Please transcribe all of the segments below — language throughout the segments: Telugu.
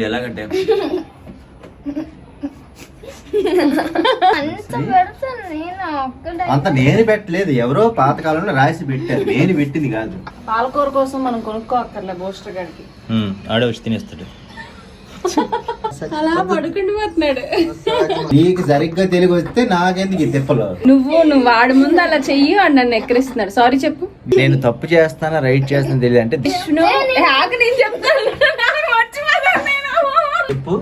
ఎలాగంటే అంత నేను పెట్టలేదు, ఎవరో పాతకాలంలో రాసి పెట్టారు, నేను పెట్టింది కాదు. పాలకూర కోసం మనం కొనుక్కో అక్కర్లే బోస్టర్ గారికి. ఆడే వచ్చి తినేస్తాడు. అలా పడుకుంటూ పోతున్నాడు. నీకు సరిగ్గా తెలుగు వస్తే నాకెందుకు ఈ తిప్పలు. నువ్వు వాడి ముందు అలా చెయ్యి అని నన్ను ఎక్కిరిస్తున్నాడు. సారీ చెప్పు. నేను తప్పు చేస్తానా రైట్ చేస్తాను తెలియదు అంటే నేను చెప్తాను. చెప్పు.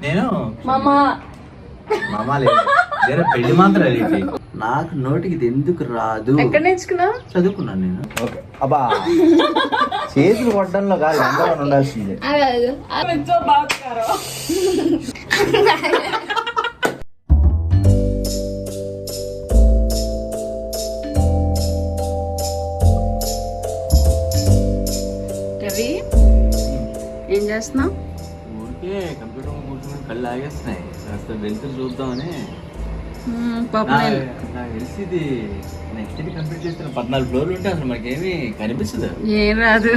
నేను మామా లేదు, వేరే పెళ్లి మాత్రం అది. నాకు నోటికి ఇది ఎందుకు రాదు. ఎక్కడ నేర్చుకున్నావు? చదువుకున్నాను నేను. ఓకే అబ్బా, చేతులు కొట్టడంలో కాదు, అందరూ ఉండాల్సిందే. రవి ఏం చేస్తున్నావు? ఊరికే కంప్యూటర్ కూర్చొని కళ్ళు ఆగేస్తున్నాయి, కాస్త వెళ్తురు చూద్దామని. పాపం నాకు తెలిసి నెక్స్ట్ డే కంప్లీట్ చేస్తున్న 14 ఫ్లోర్లు ఉంటే అసలు మనకేమి కనిపిస్తుంది. ఏం రాదు.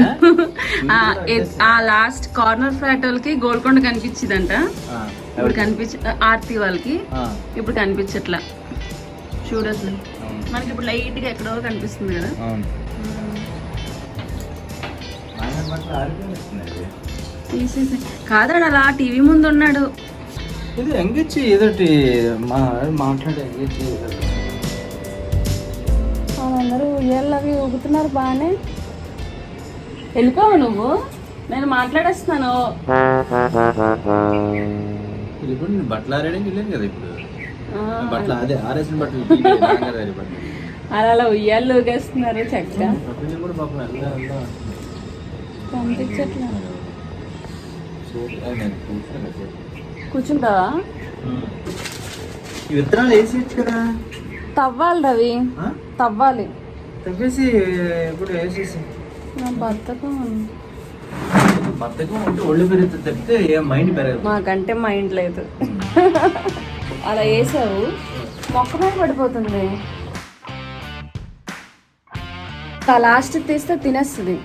ఆ లాస్ట్ కార్నర్ ఫ్లాట్ వాళ్ళకి గోల్కొండ కనిపించిందంట, ఇప్పుడు ఆర్తి వాళ్ళకి ఇప్పుడు కనిపించట్లా. చూడదు మనకి ఇప్పుడు లైట్ గా ఎక్కడో కనిపిస్తుంది కదా. తీసేసి కాదు, అలా టీవీ ముందు ఉన్నాడు. ఇది ఎంగేజ్ ఏదోటి మాట్లాడే వాళ్ళందరూ ఉయ్యాలు అవి ఊగుతున్నారు బాగానే. వెళ్ళిపోవు నువ్వు, నేను మాట్లాడేస్తున్నాను. నేను బట్టలు ఆరేయడానికి వెళ్ళాను కదా ఇప్పుడు. బట్టలు అదే ఆరేసిన బట్టలు అలా ఉయ్యాలు ఊగేస్తున్నారు చక్కగా. పంపించట్లా. కూర్చుంటావా? విత్తనాలు వేసేయచ్చు కదా. తవ్వాలి రవి, తవ్వాలి. తవ్వేసి ఇప్పుడు వేసేసి. నా బద్ధకం ఉంటే ఒళ్ళు పెరుగుతుంది తప్పితే ఏం మైండ్ పెరగదు. మాకంటే మైండ్ లేదు. అలా వేసావు మొక్క మీద పడిపోతుంది. లాస్ట్ తీస్తే తినేస్తుంది.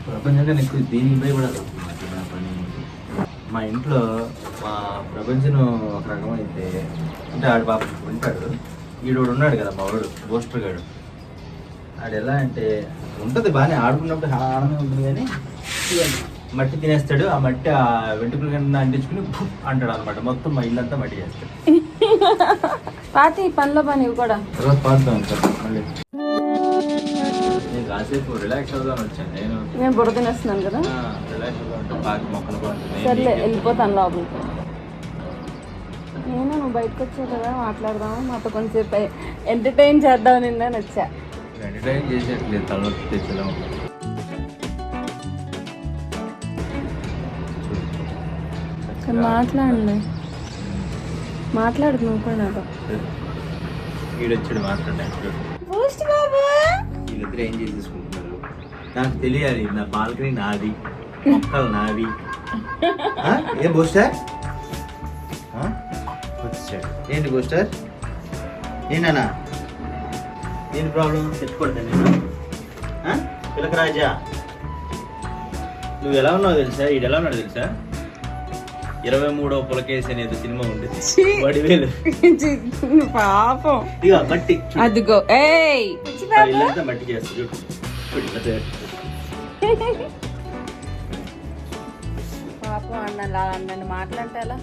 ప్రపంచంగా ఎక్కువ దీనికి భయపడదు. మా ఇంట్లో మా ప్రపంచం ఒక రకం అయితే అంటే ఆడు పాప ఉంటాడు, ఈడు ఉన్నాడు కదా మా వాడు బోస్టర్ గాడు. ఆడు ఎలా అంటే ఉంటుంది బాగానే, ఆడుకున్నప్పుడు ఆనందంగా ఉంటుంది, కానీ మట్టి తినేస్తాడు. ఆ మట్టి ఆ వెంట్రుకల కింద అంటించుకుని అంటాడు అనమాట. మొత్తం మా ఇల్లంతా మట్టి చేస్తాడు. పాతి పనిలో పని కూడా తర్వాత పాడుతాం సార్. మళ్ళీ నేను కాసేపు రిలాక్స్ అవుదామని వచ్చాను. నేను బుర్ర తినేస్తున్నాను కదా, రిలాక్స్ అవుతా పాకి మొక్కలు బాగుంటుంది. సర్లే వెళ్ళిపోతాను లోపలికి. నేను నువ్వు బయటకు వచ్చావు కదా, మాట్లాడదాము, మాతో కొంచెం ఎంటర్టైన్ చేద్దాం నిన్న వచ్చా. ఎంటర్టైన్ చేసేట్లేదు, తలనొప్పి తెచ్చేలా ఉంటుంది. మాట్లాడు నువ్వు కూడా నాతో. వీడొచ్చాడు మాట్లాడడానికి. వీళ్ళిద్దరు ఏం చేసేసుకుంటున్నారు నాకు తెలియాలి. నా బాల్కనీ నాది, మొక్కలు నావి. ఏ బూస్టర్ వచ్చాడు. ఏంటి బూస్టర్? నేనా? ఏంటి ప్రాబ్లం? తెచ్చుకోవద్దా నేను? పిలక రాజా, నువ్వు ఎలా ఉన్నావు తెలుసా? ఈడు ఎలా ఉన్నాడు తెలుసా? 23వ పులకేసి అనేది సినిమా ఉండేది, వడివేలు పాపం. ఇక మట్టి అదిగో ఇల్లంతా మట్టి చేస్తాడు. పాపం అన్నను మాట్లాడితే అలా.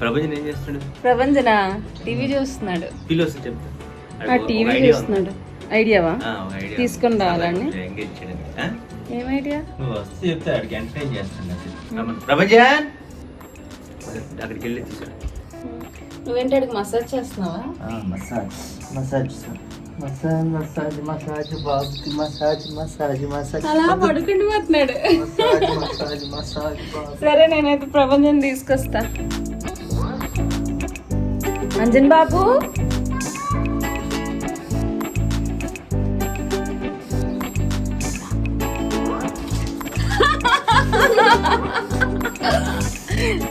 ప్రపంచం ఏం చేస్తున్నాడు? ప్రపంచన టీవీ చూస్తున్నాడు. పిల్లలు వస్తే చెప్తా. టీవీ చూస్తున్నాడు. ఐడియావా? తీసుకుని రావాలని. ఏం ఐడియా? నువ్వు వస్తే చెప్తే అక్కడికి ఎంటర్టైన్ చేస్తాను. ప్రపంచన్ అక్కడికి వెళ్ళి తీసుకురా. నువ్వేంటి అడిగి మసాజ్ చేస్తున్నావా? Massage massage massage massage massage బాబుకి మసాజ్ మసాజ్ మసాజ్. అలా పడుకుంటూ పోతున్నాడు. Massage massage. సరే నేనైతే ప్రపంచం తీసుకొస్తా. అంజన్ బాబు,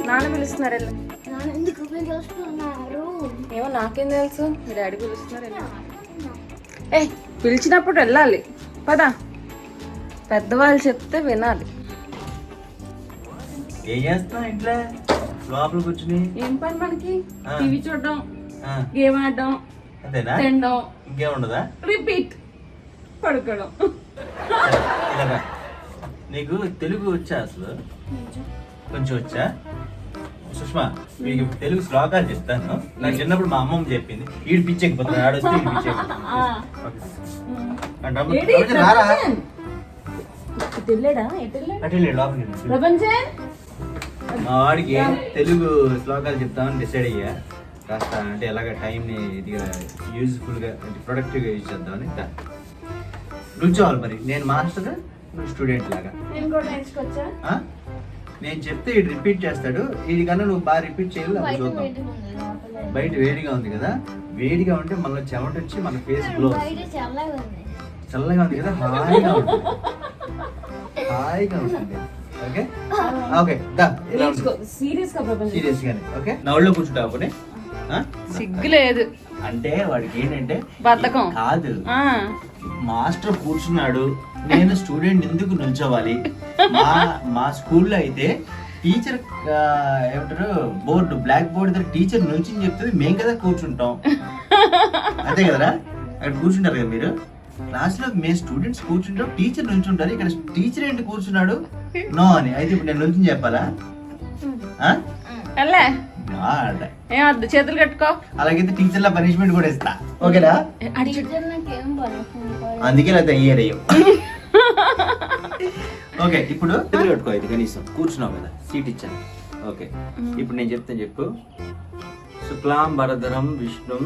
నాన్న పిలుస్తున్నారు. ఏమో నాకేం తెలుసు, మీ డాడీ పిలుస్తున్నారు. పిలిచినప్పుడు వెళ్ళాలి పదా, పెద్దవాళ్ళు చెప్తే వినాలి. ఏం చేస్తున్నావు ఇంట్లో లోపల కూర్చుని? ఏం పని మనకి? ఆ. టీవీ చూడడం, ఆ, గేమ్ ఆడడం, అంతేనా? తినడం, ఇంకేముండదా? రిపీట్, పడుకోవడం. ఇలాగా నీకు తెలుగు వచ్చా అసలు? కొంచెం వచ్చా? సుష్మా మీకు ఇప్పుడు తెలుగు శ్లోకాలు చెప్తాను. నాకు చిన్నప్పుడు మా అమ్మమ్మ చెప్పింది. ఈడు పిచ్చెక్కిపోతాడు, ఆడొచ్చి ఈడు పిచ్చెక్కిపోతాడు. రారా తెల్లాడా? అటు వెళ్ళాడు లోపలికి వెళ్ళాడు. ప్రపంచం మా వాడికి తెలుగు శ్లోకాలు చెప్తామని డిసైడ్ అయ్యా. కాస్త అంటే ఎలాగ టైంని ఇదిగా యూజ్ఫుల్గా అంటే ప్రొడక్టివ్గా యూజ్ చేద్దామని. నుంచోవాలి మరి. నేను మాస్టర్, నువ్వు స్టూడెంట్ లాగా. నేను కూడా నేర్చుకోవచ్చా? ఆ? నేను చెప్తే ఇటు రిపీట్ చేస్తాడు. వీడికన్నా నువ్వు బాగా రిపీట్ చేయాలి. అప్పుడు చూద్దాం. బయట వేడిగా ఉంది కదా, వేడిగా ఉంటే మనలో చెమట వచ్చి మన ఫేస్ గ్లో. చల్లగా ఉంది కదా, హాయిగా ఉంటుంది. హాయిగా ఉంటుంది. ఓకే ఓకే దా. సీరియస్ గా ప్రపంచం. సీరియస్ గానే. ఓకే నా ఒళ్ళో కూర్చుంటావు అప్పుడే. సిగ్గు లేదు. అంటే వాడికి ఏంటంటే బద్ధకం కాదు, మాస్టర్ కూర్చున్నాడు, నేను స్టూడెంట్ ఎందుకు నిల్చోవాలి? మా స్కూల్లో అయితే టీచర్ ఏమంటారు బోర్డు, బ్లాక్ బోర్డు దగ్గర టీచర్ నిల్చుని చెప్తుంది, మేము కదా కూర్చుంటాం. అంతే కదరా? అక్కడ కూర్చుంటారు కదా మీరు. క్లాస్ లో మేము స్టూడెంట్స్ కూర్చుంటాం, టీచర్ నిల్చుంటారు. ఇక్కడ టీచర్ ఏంటి కూర్చున్నాడు నో అని. అయితే ఇప్పుడు నేను నిల్చుని చెప్పాలా? ఏమద్దు, చేతులు కట్టుకో. అలాగైతే టీచర్ లా పనిష్మెంట్ కూడా ఇస్తా. ఓకేనా? అందుకే లేదా ఇయర్ అయ్యో. ఓకే ఇప్పుడు చేతులు కట్టుకో. అయితే కనీసం కూర్చున్నావు కదా, సీట్ ఇచ్చాను. ఓకే ఇప్పుడు నేను చెప్తాను, చెప్పు. శుక్లాం వరదరం విష్ణు.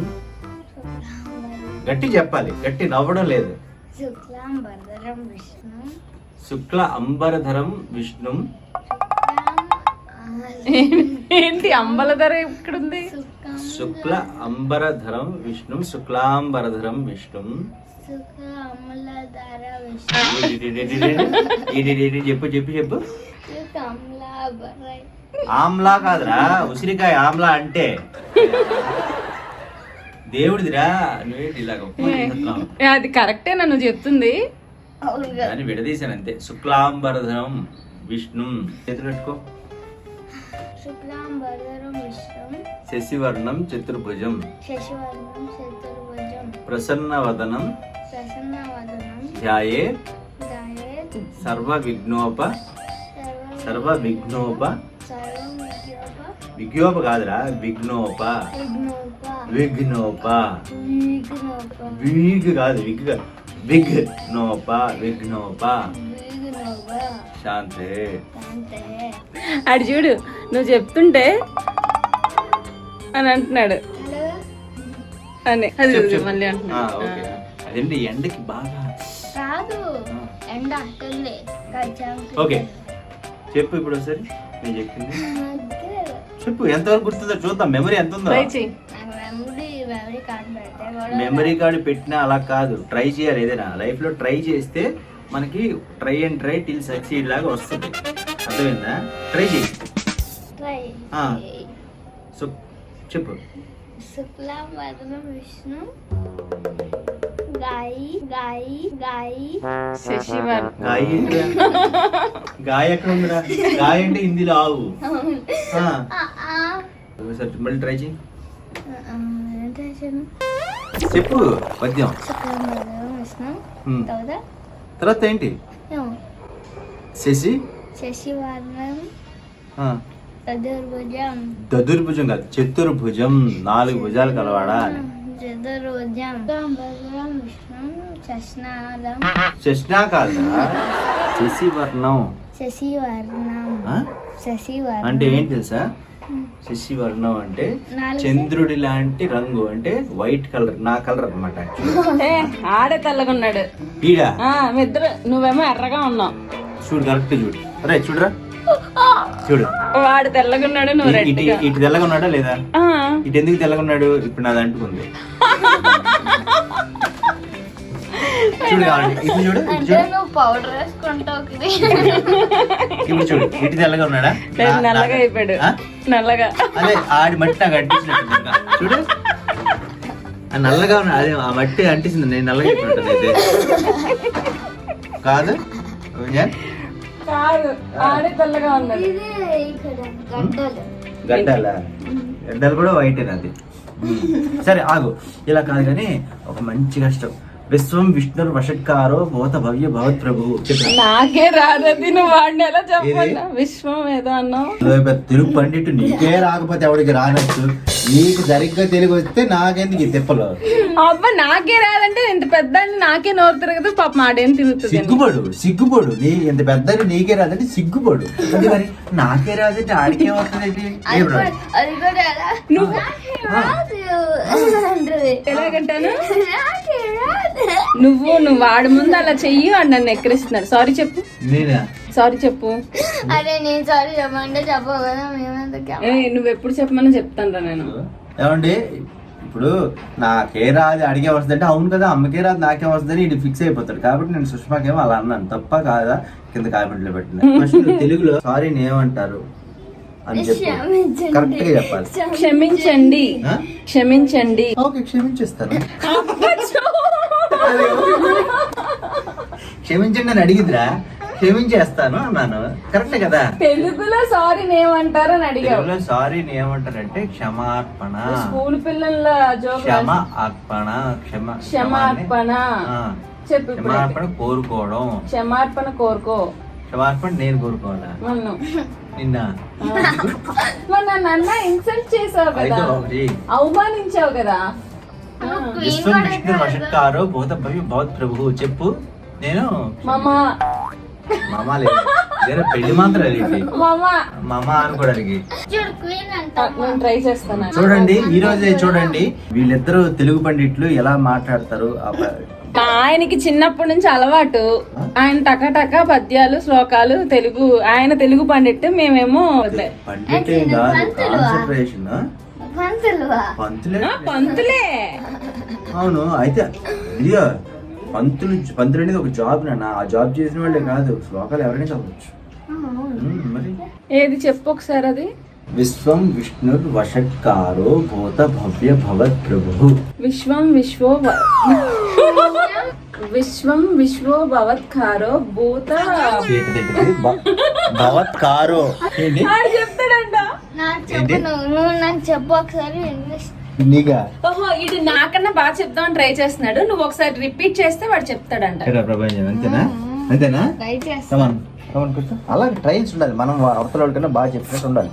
గట్టి చెప్పాలి, గట్టి నవ్వడం లేదు. శుక్ల అంబరధరం విష్ణు. ఏంటి అంబలధర ఎక్కడుంది? శుక్ల అంబరధరం విష్ణు, శుక్లాంబరధరం విష్ణు. చెప్పు చెప్పు చెప్పు. ఆమ్లా కాదురా, ఉసిరికాయ ఆమ్లా అంటే దేవుడిదిరా. నువ్వేంటి ఇలాగ అది కరెక్టే నువ్వు చెప్తుంది. దాన్ని విడదీశాను అంతే. శుక్లాంబరధరం విష్ణు. చేతులు పెట్టుకో. శశివర్ణం చతుర్భుజం ప్రసన్నవదనం ధ్యాయే సర్వ విఘ్నోప విఘ్నోప కాదురా, విఘ్నోప విగ్ కాదు, విఘ్నోప శాంతే. అడు చూడు, నువ్వు చెప్తుంటే అని అంటున్నాడు అని. అది మళ్ళీ అంటున్నాడు. అదేంటి ఎండకి బాగా కాదు, ఎండ అక్కర్లే. ఓకే చెప్పు ఇప్పుడు ఒకసారి. నేను చెప్పింది చెప్పు. ఎంతవరకు గుర్తుందో చూద్దాం. మెమరీ ఎంత ఉందో. మెమరీ కార్డు పెట్టినా అలా కాదు, ట్రై చేయాలి. ఏదైనా లైఫ్ లో ట్రై చేస్తే మనకి try and try till succeed లాగా వస్తుంది. అర్థమైందా? ట్రై చేయి. సో చెప్పు. శుక్లాంబరధరం విష్ణు గాయ ఎక్కడ ఉందిరా? గాయ అంటే హిందీలో ఆవు. మళ్ళీ ట్రై చేయి. చెప్పు పద్యం. తర్వాత ఏంటి? శశివర్ణం దదుర్భుజం కాదు, చతుర్భుజం. 4 భుజాలు కలవాడా అని. శశినా కాదా? శశివర్ణం. అంటే ఏంటి తెలుసా? శశివర్ణం అంటే చంద్రుడి లాంటి రంగు, అంటే వైట్ కలర్. నా కలర్ అనమాట. ఆడే తెల్లగా ఉన్నాడు ఈడా. ఇద్దరు, నువ్వేమో ఎర్రగా ఉన్నావు. చూడు కరెక్ట్ చూడు. అరే చూడరా, చూడు. వాడు తెల్లగా ఉన్నాడు, నువ్వు ఇటు తెల్లగా ఉన్నాడా లేదా? ఇటు ఎందుకు తెల్లగా ఉన్నాడు? ఇప్పుడు నాది అంటుకుంది. చూడు ఇప్పుడు చూడు, పౌడర్ వేసుకుంటావు. ఇప్పుడు చూడు, ఇటు తెల్లగా ఉన్నాడా? నల్లగా అయిపోయాడు. నల్లగా అదే ఆడి మట్టి నాకు అంటించినట్టు. చూడు నల్లగా ఉన్నా. అదే ఆ మట్టి అంటించింది. నేను నల్లగా అయిపోయింటాను అయితే కాదు. కాదు ఆడే తెల్లగా ఉన్నది. ఇది ఇక్కడ గడ్డలు. గడ్డలు కూడా వైట్ అది. సరే ఆగు, ఇలా కాదు కానీ ఒక మంచి కష్టం. విశ్వం విష్ణుర్ వషట్కారో భూత భవ్య భవత్ ప్రభు. నాకే రాదది, నువ్వు వాడిని ఎలా చెప్పాలా? విశ్వం ఏదో అన్నావు. తెలుగు పండిట్టు నీకే రాకపోతే ఎవరికి రానట్టు, నీకు సరిగ్గా తెలుగు వస్తే నాకెందుకు ఈ తిప్పలు? అబ్బా నాకే రాదంటే ఇంత పెద్ద నాకే నోరు తిరగదు, పాప మాడేం తిరుగుతుంది. సిగ్గుపడు నీ ఇంత పెద్ద నీకే రాదంటే సిగ్గుపడు. అది మరి నాకే రాదంటే ఆడికే వస్తుంది. అది కూడా ఎలా? నువ్వు అంటది. ఎలాగంటాను? నాకే రాదు. నువ్వు వాడి ముందు అలా చెయ్యి అని నన్ను ఎక్కరిస్తున్నాడు. సారీ చెప్పు, నేనా? సారీ చెప్పు. అరే నేను సారీ చెప్పమంటే చెప్పవు కదా, మేమెందుకు నువ్వు ఎప్పుడు చెప్పమని చెప్తాను నేను. ఏమండి ఇప్పుడు నాకే రాదు అడిగే వస్తుంది అంటే, అవును కదా అమ్మకే రాదు నాకే వస్తుందని ఇది ఫిక్స్ అయిపోతాడు. కాబట్టి నేను సుష్మాకేమో అలా అన్నాను. తప్ప కాదా కింద కామెంట్ లో పెట్టిన. ఫస్ట్ తెలుగులో సారీ ఏమంటారు అని చెప్పి కరెక్ట్ గా చెప్పాలి. క్షమించండి, క్షమించండి. ఓకే క్షమించేస్తాను. క్షమించండి అని అడిగిద్రా, క్షమించేస్తాను అన్నాను. కరెక్ట్ కదా? తెలుగులో సారీ ఏమంటారు అని అడిగావు. తెలుగులో సారీ ఏమంటారంటే క్షమార్పణ. స్కూల్ పిల్లల జోక్. క్షమ అర్పణ. క్షమార్పణ చెప్పు. క్షమార్పణ కోరుకోవడం. క్షమార్పణ కోరుకో. క్షమార్పణ నేను కోరుకోవాలా? నన్ను నిన్న నన్ను ఇన్సల్ట్ చేసావు కదా, అయితే ఒకటి. అవమానించావు కదా. విశ్వం విష్ణు వషట్కారో భూత భవ్య భవత్ ప్రభు. చెప్పు. నేను మామా మామా లేదు, వేరే పెళ్లి మాత్రం అడిగి మామా మామా అనుకోవడానికి. చూడు క్వీన్ అంట. నేను ట్రై చేస్తాను. చూడండి ఈ రోజే చూడండి వీళ్ళిద్దరు తెలుగు పండిట్లు ఎలా మాట్లాడతారు. ఆయనకి చిన్నప్పటి నుంచి అలవాటు. ఆయన టకటక పద్యాలు శ్లోకాలు తెలుగు. ఆయన తెలుగు పండిట్టు, మేమేమో పండితే కాన్సన్ట్రేషన్. పంతులువా? పంతులే. అవును. అయితే ఇదిగో పంతులు అనేది ఒక జాబ్ నాన్న. ఆ జాబ్ చేసిన వాళ్ళే కాదు, శ్లోకాలు ఎవరైనా చదవచ్చు. మరి ఏది చెప్పు ఒకసారి అది. విశ్వం విష్ణుర్ వషట్కారో భూత భవ్య భవత్ ప్రభు. విశ్వం విశ్వో భవత్కారో భూత భవత్కారో చెప్తాడంట. నాకు చెప్పు, నువ్వు నాకు చెప్పు ఒకసారి ఇంగ్లీష్. నీగా ఓహో ఇటు నాకన్నా బాగా చెప్దామని ట్రై చేస్తున్నాడు. నువ్వు ఒకసారి రిపీట్ చేస్తే వాడు చెప్తాడంట. ప్రపంచం అంతేనా? అంతేనా? ట్రై చేస్తా. అలాగే ట్రైన్స్ ఉండాలి. మనం అవతల వాళ్ళకన్నా బాగా చెప్పినట్టు ఉండాలి.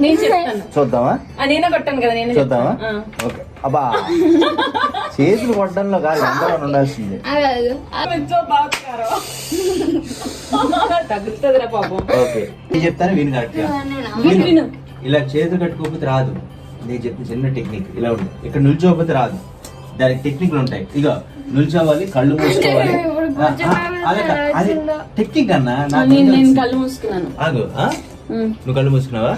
నేను చెప్తాను. చూద్దామా? నేనే కొట్టాను కదా, నేను చూద్దామా? ఓకే. అబ్బా చేతులు కొట్టడంలో కాదు, అందరూ ఉండాల్సింది. తగ్గుతుందిరా పాపం. ఓకే నేను చెప్తాను విను కరెక్ట్గా. విను. ఇలా చేతులు కట్టుకోకపోతే రాదు. నేను చెప్పిన చిన్న టెక్నిక్ ఇలా ఉంది. ఇక్కడ నిల్చోకపోతే రాదు. దానికి టెక్నిక్లు ఉంటాయి. ఇక నిల్చోవాలి, కళ్ళు మూసుకోవాలి. అది టెక్నిక్ అన్నా. నేను కళ్ళు మూసుకున్నాను. ఆగు. నువ్వు కళ్ళు మూసుకున్నావా?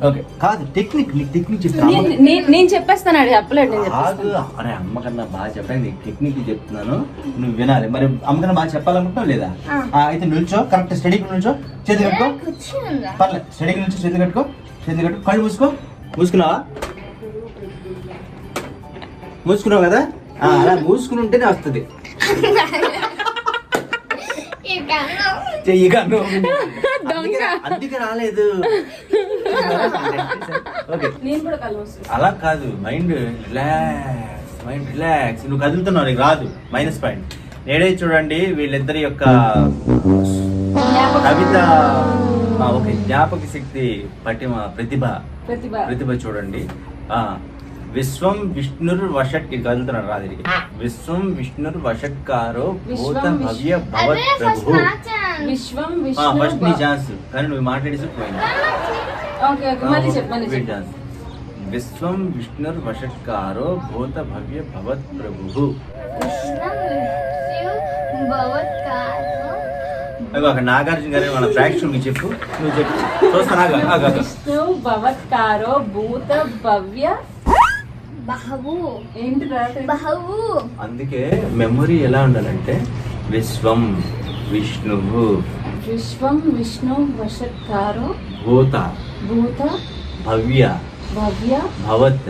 ఓకే కాదు టెక్నిక్. నీకు టెక్నిక్ చెప్తాను. నేను చెప్పేస్తాను. అడి చెప్పలేడు. ఆగు. అరే అమ్మకన్నా బాగా చెప్పడానికి నీకు టెక్నిక్ చెప్తున్నాను, నువ్వు వినాలి. మరి అమ్మకన్నా బాగా చెప్పాలనుకుంటావు లేదా? అయితే నిల్చో, కరెక్ట్ స్టడీకి నిల్చో, చేతి కట్టుకో. పర్లేదు స్టడీకి నిల్చో, చేతి కట్టుకో. కళ్ళు మూసుకో. మూసుకున్నావు కదా? అలా మూసుకుని ఉంటేనే వస్తుంది. అందుకే రాలేదు. అలా కాదు, మైండ్ రిలాక్స్. నువ్వు కదులుతున్నావు, నీకు రాదు. Minus point. నేడే చూడండి వీళ్ళిద్దరి యొక్క కవిత. ఓకే జ్ఞాపక శక్తి పటిమ ప్రతిభ చూడండి. విశ్వం విష్ణుర్ వషట్. ఇది కదులుతున్నాడు రాదు. విశ్వం విష్ణుర్ వషట్కారో భూత భవ్య భవత్ ప్రభు. ఫస్ట్ నీ ఛాన్స్, కానీ నువ్వు మాట్లాడేసి పోయింది. విశ్వం విష్ణుర్ వషట్కారో భూత భవ్య భవత్ ప్రభు. అక్కడ నాగార్జున గారు మన ప్రేక్షకులు చెప్పు. నువ్వు చెప్పు చూస్తాను. విష్ణు భవత్కారో భూత భవ్య బహు. అందుకే మెమొరీ ఎలా ఉండాలంటే విశ్వం విష్ణువు వషట్కారో భూత భవ్య భవత్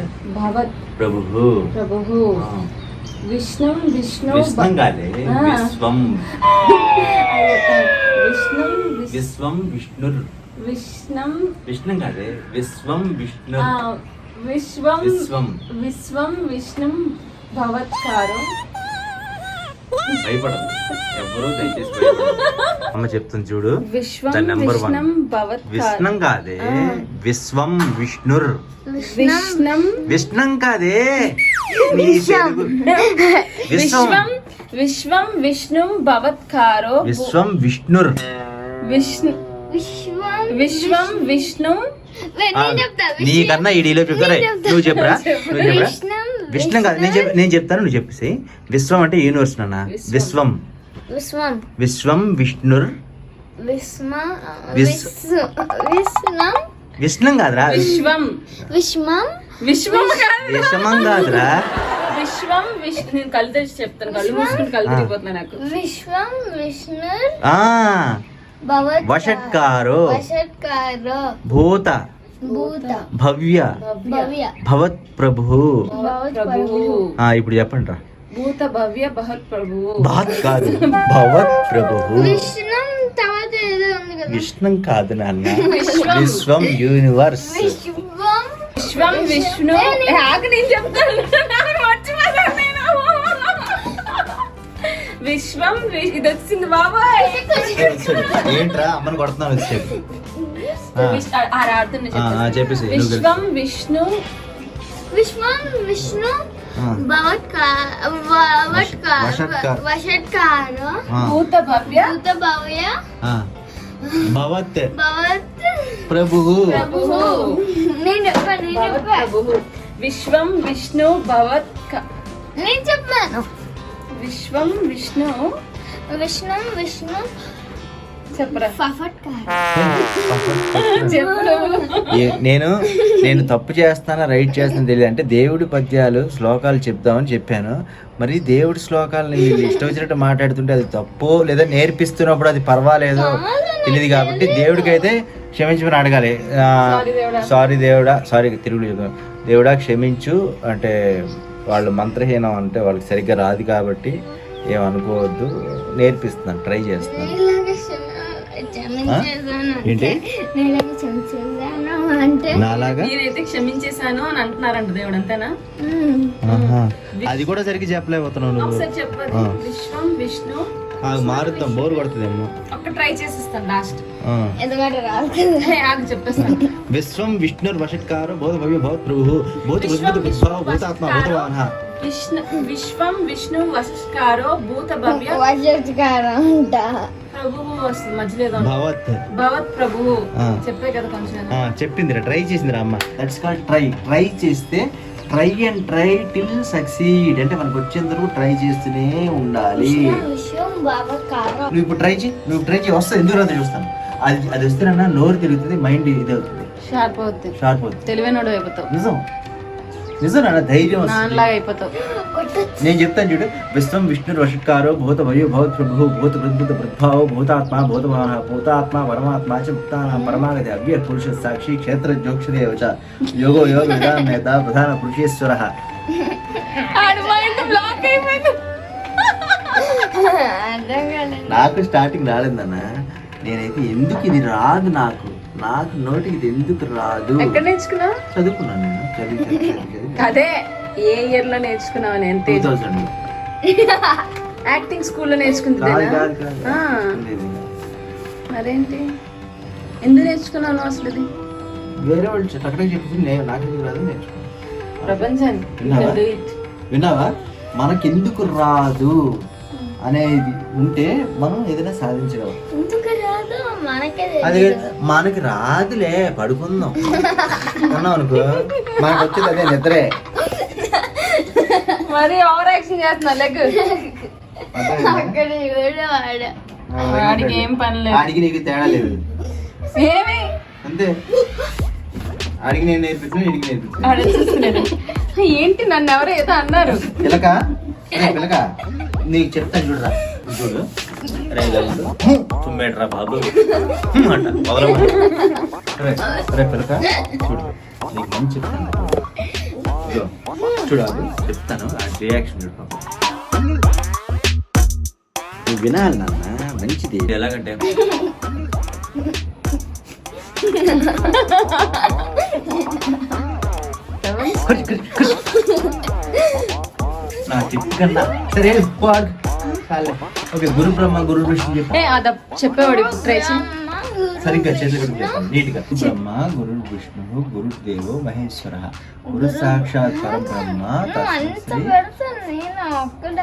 ప్రభు. విష్ణు కాదే విశ్వం. విష్ణు విశ్వం విష్ణుర్. విష్ణం విష్ణు కాదే, విశ్వం విష్ణు. విశ్వం విశ్వం. విశ్వం విష్ణుం భవత్కారం. భయపడదు ఎవరు, దయచేసి భయపడదు. అమ్మ చెప్తుంది చూడు. విశ్వం దాని నెంబర్ 1. విష్ణం భవత్కారం. విష్ణం కాదే, విశ్వం విష్ణుర్. విష్ణం విష్ణం కాదే, నీ తెలుగు. విశ్వం విశ్వం విష్ణుం భవత్కారో. విశ్వం విష్ణుర్. విష్ణు విశ్వం విష్ణు. నీకన్నా ఈ డీలో చెప్తారా? నువ్వు చెప్పరా, నువ్వు చెప్పరా? విష్ణం కాదు, నేను చెప్తాను, నువ్వు చెప్పేసి. విశ్వం అంటే యూనివర్స్ నాన్న. విశ్వం విశ్వం విశ్వం విష్ణుర్. విష్ణం కాదురా, విశ్వం విశ్వం విశ్వం కాదు. విషమం కాదురా. విశ్వం విష్ణు. నేను కళ్ళు తెరిచి చెప్తాను, కళ్ళు మూసుకుని కళ్ళు తిరిగిపోతున్నా నాకు. విశ్వం విష్ణు ఆ వషట్కారో భూత భూత భవ్య భవ్య భవత్ ప్రభు. ప్రభువు. ఇప్పుడు చెప్పండి రా. భూత భవ్య భవత్ ప్రభువు. భాత్ కాదు, భవత్ ప్రభు. విష్ణం తర్వాత ఏదో ఉంది కదా. విష్ణం కాదు నాన్న, విశ్వం యూనివర్స్. విశ్వం విశ్వం విష్ణు. ఆగు, నేను చెప్తాను. నాకు మర్చిపోయాను నేను. విశ్వం ఇది వచ్చింది బాబాయ్. ఏంట్రా అమ్మని కొడుతున్నావు వచ్చి చెప్పు. చెప్పేసి విశ్వం విష్ణు విశ్వం విష్ణు వషట్కార భూత భవ్య భూత భవ్య భవత్ భవత్ ప్రభువు. ప్రభువు. నేను భవత్ ప్రభువు. విశ్వం విష్ణు భవత్ నేను చెప్పాను. విశ్వం విష్ణు విష్ణం విష్ణు చెప్పరా. ఫఫట్కార చెప్పు. నేను తప్పు చేస్తానా రైట్ చేస్తాను తెలియదు. అంటే దేవుడి పద్యాలు శ్లోకాలు చెప్దామని చెప్పాను. మరి దేవుడి శ్లోకాలని వీళ్ళు ఇష్టం వచ్చినట్టు మాట్లాడుతుంటే అది తప్పు, లేదా నేర్పిస్తున్నప్పుడు అది పర్వాలేదో తెలియదు. కాబట్టి దేవుడికైతే క్షమించమని అడగాలి. సారీ దేవుడా, సారీ తెలుగులో చెప్తాను. దేవుడా క్షమించు అంటే వాళ్ళు మంత్రహీనం, అంటే వాళ్ళకి సరిగ్గా రాదు కాబట్టి ఏమనుకోవద్దు. నేర్పిస్తున్నాను, ట్రై చేస్తున్నాను. ఏంటి నాలాగా నేనైతే క్షమించేశాను అని అంటున్నారంట దేవుడు, అంతేనా? అది కూడా సరిగ్గా చెప్పలేకపోతున్నావు నువ్వు. ఒకసారి చెప్పదు. విశ్వం విష్ణు మారుద్దాం, బోర్ కొడుతుందేమో. ఒక్క ట్రై చేసిస్తాను లాస్ట్. ఎందుకంటే చెప్పేస్తాను. విశ్వం విష్ణుర్ వషట్కారో భూత భవ్య భవత్ ప్రభుః భూత భూతాత్మ భూతవానః. విశ్వం విష్ణు వషట్కారో భూత భవ్య వషట్కార అంట ప్రభువు వస్తుంది మధ్యలో. భవత్ భవత్ ప్రభువు చెప్పే కదా కొంచెం. చెప్పిందిరా, ట్రై చేసిందిరా అమ్మ. That's called try. ట్రై చేస్తే try and try till succeed అంటే మనకు వచ్చేంత వరకు ట్రై చేస్తూనే ఉండాలి. విశ్వం భవత్కార నువ్వు ఇప్పుడు ట్రై చేయి వస్తుంది. ఎందుకు రాదు చూస్తాను. అది వస్తేనన్నా నోరు తిరుగుతుంది, మైండ్ ఇది అవుతుంది, షార్ప్ అవుతుంది, షార్ప్ అవుతుంది. తెలివైనడు అయిపోతావు. నిజం నిజం నాన్న, ధైర్యం వస్తుంది. నాన్నలాగా అయిపోతావు. నేను చెప్తాను చూడు. విశ్వం విష్ణు వషట్కారో భూత భయో భవత్ ప్రభు భూత బృద్భుత బృద్భావో భూతాత్మ భూతాత్మ పరమాత్మ చ ముక్తానాం పరమాగతి అవ్య పురుష సాక్షి క్షేత్ర జోక్షదేవ చ యోగో యోగ విధాన నేత ప్రధాన పురుషేశ్వర. నాకు స్టార్టింగ్ రాలేదన్న. నేనైతే ఎందుకు ఇది రాదు, నాకు నోటికి ఇది ఎందుకు రాదు. ఎక్కడ నేర్చుకున్నావు? చదువుకున్నాను నేను, చదివి అదే ఏ ఇయర్ లో నేర్చుకున్నావు? 2000 యాక్టింగ్ స్కూల్లో నేర్చుకుంది. కాదు. మరేంటి ఎందుకు నేర్చుకున్నాను అసలు? ఇది వేరే వాళ్ళు అక్కడే చెప్తుంది, నాకు ఎందుకు రాదు నేర్చుకున్నాను. ప్రపంచాన్ని విన్నావా? మనకెందుకు రాదు అనేది ఉంటే మనం ఏదైనా సాధించగలం. అదే మనకి రాదులే, పడుకుందాం అన్నాం అనుకో, మనకు వచ్చేది అదే నిద్రే. మరి ఓవర్ యాక్షన్ చేస్తున్నా లెగ్. వాడికి ఏం పని లేదు, ఆడికి నీకు తేడా లేదు. ఏమి అంతే, ఆడికి నేను నేర్పిస్తున్నా, ఇడికి నేర్పిస్తున్నా. ఏంటి నన్ను ఎవరో ఏదో అన్నారు. పిలక పిలక నీకు చెప్తాను చూడరా, చూడు. తుమ్మేట్రా బాబు అంట పిలక. చూడు నీకు మంచి చెప్తాను, చూడాలి చెప్తాను. ఆ రియాక్షన్ చూడు, నువ్వు వినాలి నాన్న, మంచిది. ఎలాగంటే నా తిక్కన్నా సరే ఓకే గురు బ్రహ్మ గురు విష్ణు చెప్పు అద చెప్పేవాడు ట్రై చేయి. సరిగ్గా చేతులు చెప్పండి నీట్గా. బ్రహ్మ గురు విష్ణు గురు దేవో మహేశ్వర గురు సాక్షాత్ పరబ్రహ్మ తస్మై శ్రీ.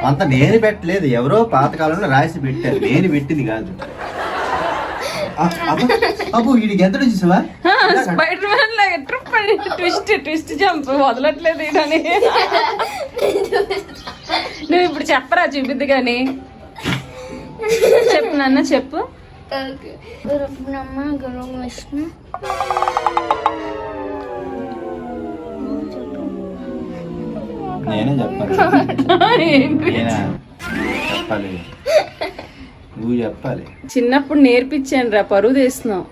అంత నేను పెట్టలేదు, ఎవరో పాతకాలంలో రాసి పెట్టారు, నేను పెట్టింది కాదు. అబ్బో వీడికి ఎంత చూసావా? స్పైడర్ మ్యాన్ లాగా ట్విస్ట్ జంప్ వదలట్లేదు ఈడని. నువ్వు ఇప్పుడు చెప్పరా, చూపిద్దు కానీ. చెప్పు నాన్న చెప్పు. గురు బ్రహ్మ గురు విష్ణు నేనే చెప్పాలి. నేనా చెప్పాలి, నువ్వు చెప్పాలి. చిన్నప్పుడు నేర్పించాను రా, పరువు తీస్తున్నావు.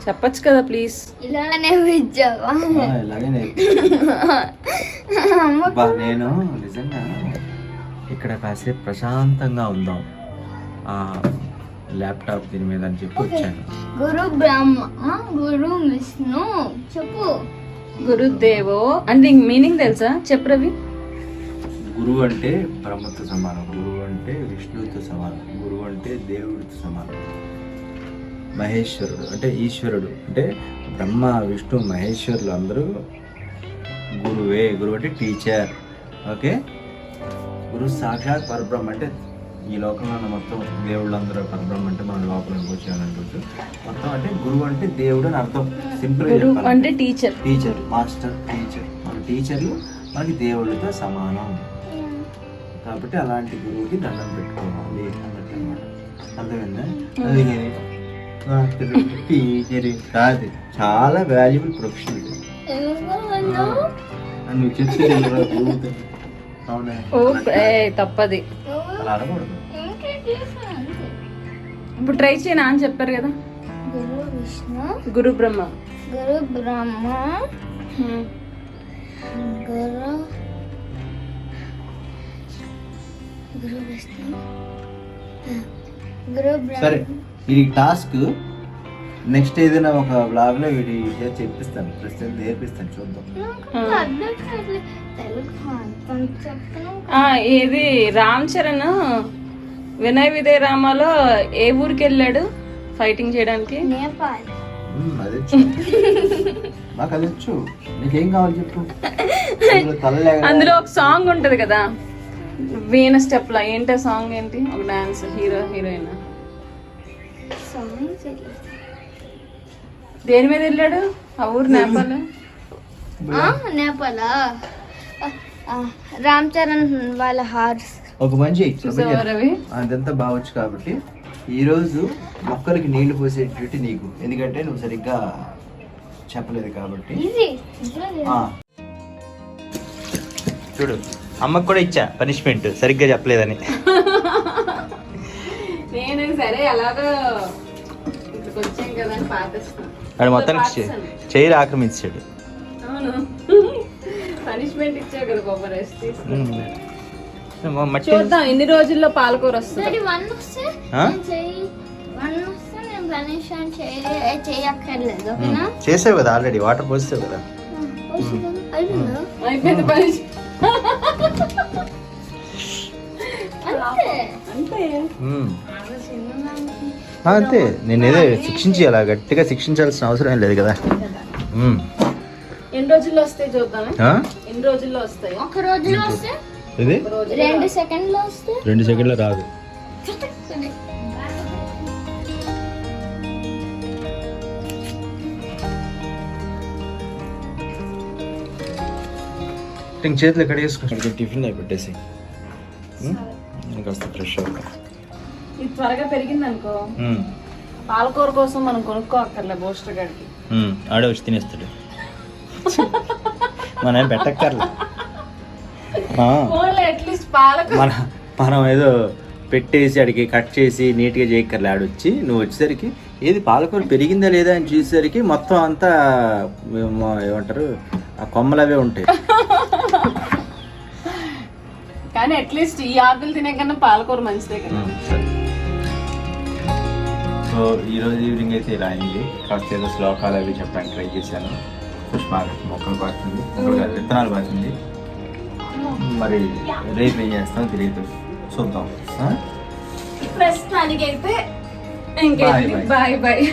చెప్పచ్చు కదా ప్లీజ్. ఇలానే విద్యావా ఇలాగే నేను నిజంగా ఇక్కడ కాసేపు ప్రశాంతంగా ఉందాం, ల్యాప్టాప్ దీని మీద అని చెప్పి వచ్చాను. గురు బ్రహ్మ గురు విష్ణు చెప్పు. గురుదేవో అంటే మీనింగ్ తెలుసా? చెప్పు రవి. గురువు అంటే బ్రహ్మతో సమానం, గురువు అంటే విష్ణువుతో సమానం, గురువు అంటే దేవుడితో సమానం. మహేశ్వరుడు అంటే ఈశ్వరుడు, అంటే బ్రహ్మ విష్ణు మహేశ్వరులు అందరూ గురువే. గురువు అంటే టీచర్. ఓకే, గురు సాక్షాత్ పరబ్రహ్మ అంటే ఈ లోకంలో ఉన్న మొత్తం దేవుళ్ళందరూ పరబ్రహ్మ అంటే మన లోపల అనుకోవచ్చు. మొత్తం అంటే గురువు అంటే దేవుడు అని అర్థం. సింపుల్ అంటే టీచర్, టీచర్ మాస్టర్ టీచర్. మన టీచర్లు మనకి దేవుళ్ళతో సమానం కాబట్టి అలాంటి గురువుకి దండం పెట్టుకోవాలి అన్నట్టు అనమాట. అర్థమైందా? టీచర్ కాదు, చాలా వాల్యుబుల్ ప్రొఫెషన్ ఇది. నువ్వు చెప్తే అవునా? తప్పది, అలా అనకూడదు. ఇప్పుడు ట్రై చేయనా అని చెప్పారు కదా. గురు విష్ణు గురు బ్రహ్మ గురు బ్రహ్మ గురు గురు విష్ణు గురు సరే, బ్రహ్మ. ఇది టాస్క్. నెక్స్ట్ ఏదైనా ఒక బ్లాగ్ లో వీడి చెప్పిస్తాను, ప్రస్తుతం నేర్పిస్తాను, చూద్దాం. అర్థం కావట్లేదు. తెలుగు అంతం చెప్తాను. ఇది రామ్ చరణ్ వినయ్ విజయ్ రామాలో ఏ ఊరికి వెళ్ళాడు ఫైటింగ్ చేయడానికి? నేపాల్. అది మాకు అది వచ్చు. నీకేం కావాలి చెప్పు. అందులో ఒక సాంగ్ ఉంటది కదా, వీణ స్టెప్ లా. ఏంటి ఆ సాంగ్? ఏంటి ఒక డాన్స్, హీరో హీరోయిన్ దేని మీద వెళ్ళాడు? ఆ ఊరు నేపాల్. నేపాల్ రామ్ చరణ్ వాళ్ళ హార్స్. ఒక మంచి చూసావా రవి? అదంతా బావచ్చు. కాబట్టి ఈ రోజు మొక్కలకి నీళ్లు పోసే డ్యూటీ నీకు, ఎందుకంటే నువ్వు సరిగ్గా చెప్పలేదు కాబట్టి. చూడు, అమ్మకు కూడా ఇచ్చా పనిష్మెంట్, సరిగ్గా చెప్పలేదని. నేను సరే అలాగా ఇక్కడికి వచ్చాం కదా అని పాటిస్తాను. వాడు మొత్తానికి చైర్ ఆక్రమించాడు. అవును, పనిష్మెంట్ ఇచ్చావు కదా బాబా, రెస్ట్ మట్టి చూద్దాం ఎన్ని రోజుల్లో పాలకూర వస్తుంది. చేసావు కదా ఆల్రెడీ, వాటర్ పోసావు కదా. అయిపోయింది పని. అంతే, నేను ఏదో శిక్షించి అలా గట్టిగా శిక్షించాల్సిన అవసరం ఏం లేదు కదా. ఎన్ని రోజుల్లో వస్తాయి చూద్దాం. ఎన్ని రోజుల్లో వస్తాయి? ఒక రోజులో వస్తే, ఇది 2 సెకండ్లో వస్తే. 2 సెకండ్లో రాదు. చేతులు ఎక్కడ వేసుకో, టిఫిన్ పెట్టేసి కాస్త ఫ్రెష్ అవుతా. ఇది త్వరగా పెరిగింది అనుకో, పాలకూర కోసం మనం కొనుక్కోక్కర్లే బూస్టర్ గడికి. ఆడే వచ్చి తినేస్తాడు, మనం పెట్టక్కర్లే. అట్లీస్ట్ పాలకూర మనం ఏదో పెట్టేసి అడిగి కట్ చేసి నీట్గా చేయక్కర్లే. ఆడొచ్చి నువ్వు వచ్చేసరికి ఏది పాలకూర పెరిగిందా లేదా అని చూసేసరికి మొత్తం అంతా ఏమంటారు, ఆ కొమ్మలు అవే ఉంటాయి. కానీ అట్లీస్ట్ ఈ ఆకులు తినే కన్నా పాలకూర మంచిదే కదా. సో ఈరోజు ఈవినింగ్ అయితే ఇలా అయింది. కాస్త ఏదో శ్లోకాలు అవి చెప్పడానికి ట్రై చేశాను. పుష్ప మొక్కలు పారుతుంది, మొక్కలు కాదు, విత్తనాలు పారుతుంది. మరి రేపు ఏం చేస్తాం తెలియదు, చూద్దాం. ప్రస్తుతానికైతే Bye, bye. Bye bye.